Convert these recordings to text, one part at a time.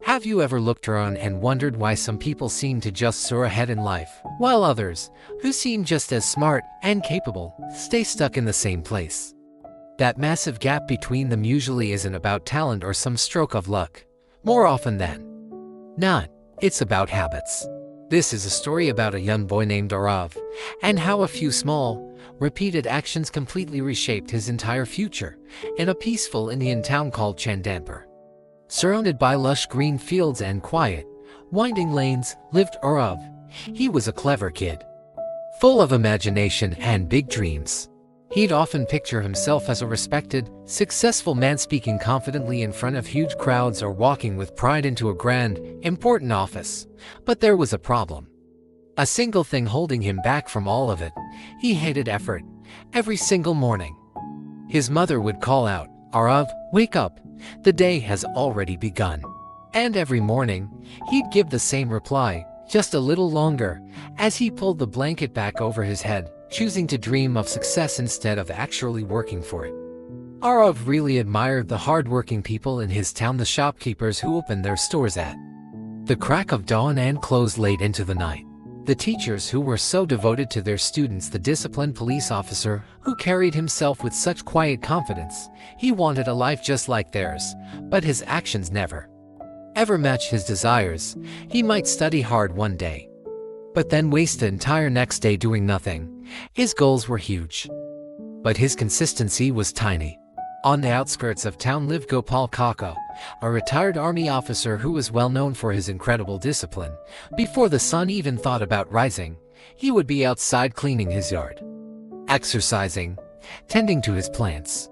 Have you ever looked around and wondered why some people seem to just soar ahead in life, while others, who seem just as smart and capable, stay stuck in the same place? That massive gap between them usually isn't about talent or some stroke of luck. More often than not, it's about habits. This is a story about a young boy named Arav, and how a few small, repeated actions completely reshaped his entire future in a peaceful Indian town called Chandanpur. Surrounded by lush green fields and quiet, winding lanes, lived Arav. He was a clever kid, full of imagination and big dreams. He'd often picture himself as a respected, successful man speaking confidently in front of huge crowds or walking with pride into a grand, important office. But there was a problem. A single thing holding him back from all of it. He hated effort. Every single morning, his mother would call out, "Arav, wake up. The day has already begun." And every morning, he'd give the same reply, just a little longer, as he pulled the blanket back over his head, choosing to dream of success instead of actually working for it. Arav really admired the hard-working people in his town, the shopkeepers who opened their stores at the crack of dawn and closed late into the night, the teachers who were so devoted to their students, the disciplined police officer who carried himself with such quiet confidence. He wanted a life just like theirs, but his actions never, ever matched his desires. He might study hard one day, but then waste the entire next day doing nothing. His goals were huge, but his consistency was tiny. On the outskirts of town lived Gopal Kaka, a retired army officer who was well known for his incredible discipline. Before the sun even thought about rising, he would be outside cleaning his yard, exercising, tending to his plants,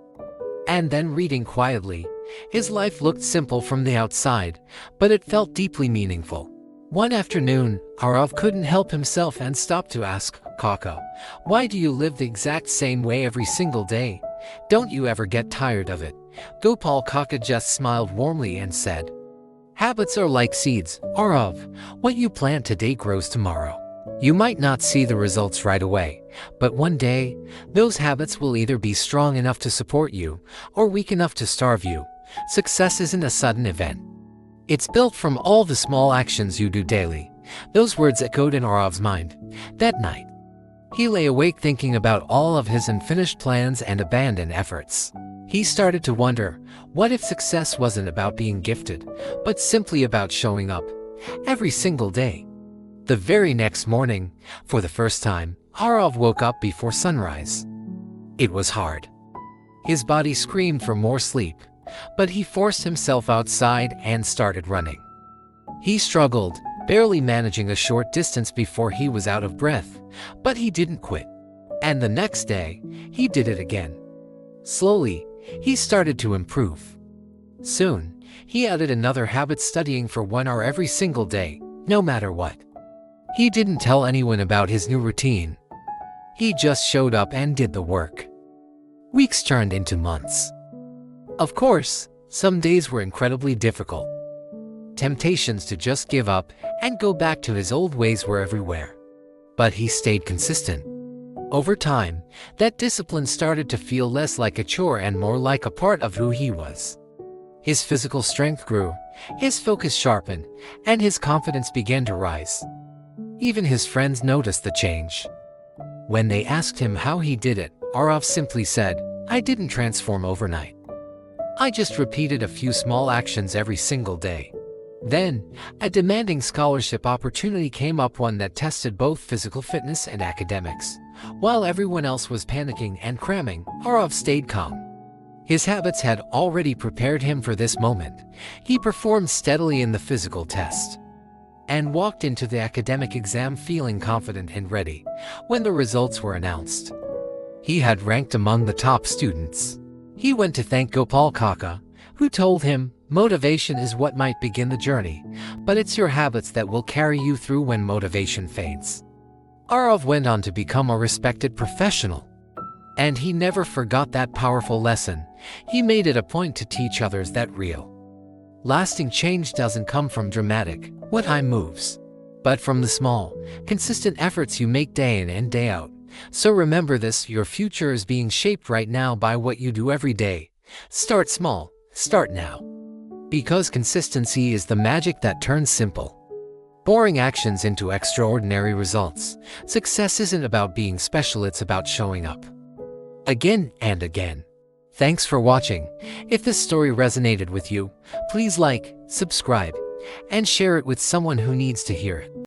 and then reading quietly. His life looked simple from the outside, but it felt deeply meaningful. One afternoon, Arav couldn't help himself and stopped to ask, "Kaka, why do you live the exact same way every single day? Don't you ever get tired of it?" Gopal Kaka just smiled warmly and said, "Habits are like seeds, Arav. What you plant today grows tomorrow. You might not see the results right away, but one day, those habits will either be strong enough to support you or weak enough to starve you. Success isn't a sudden event. It's built from all the small actions you do daily." Those words echoed in Arav's mind. That night, he lay awake thinking about all of his unfinished plans and abandoned efforts. He started to wonder, what if success wasn't about being gifted, but simply about showing up every single day? The very next morning, for the first time, Arav woke up before sunrise. It was hard. His body screamed for more sleep, but he forced himself outside and started running. He struggled, barely managing a short distance before he was out of breath, but he didn't quit. And the next day, he did it again. Slowly, he started to improve. Soon, he added another habit, studying for 1 hour every single day, no matter what. He didn't tell anyone about his new routine. He just showed up and did the work. Weeks turned into months. Of course, some days were incredibly difficult. Temptations to just give up and go back to his old ways were everywhere. But he stayed consistent. Over time, that discipline started to feel less like a chore and more like a part of who he was. His physical strength grew, his focus sharpened, and his confidence began to rise. Even his friends noticed the change. When they asked him how he did it, Arav simply said, "I didn't transform overnight. I just repeated a few small actions every single day." Then, a demanding scholarship opportunity came up, one that tested both physical fitness and academics. While everyone else was panicking and cramming, Arav stayed calm. His habits had already prepared him for this moment. He performed steadily in the physical test and walked into the academic exam feeling confident and ready. When the results were announced, he had ranked among the top students. He went to thank Gopal Kaka, who told him, "Motivation is what might begin the journey, but it's your habits that will carry you through when motivation fades." Arav went on to become a respected professional, and he never forgot that powerful lesson. He made it a point to teach others that real, lasting change doesn't come from dramatic, one-time moves, but from the small, consistent efforts you make day in and day out. So remember this: your future is being shaped right now by what you do every day. Start small, start now. Because consistency is the magic that turns simple, boring actions into extraordinary results. Success isn't about being special, it's about showing up again and again. Thanks for watching. If this story resonated with you, please like, subscribe, and share it with someone who needs to hear it.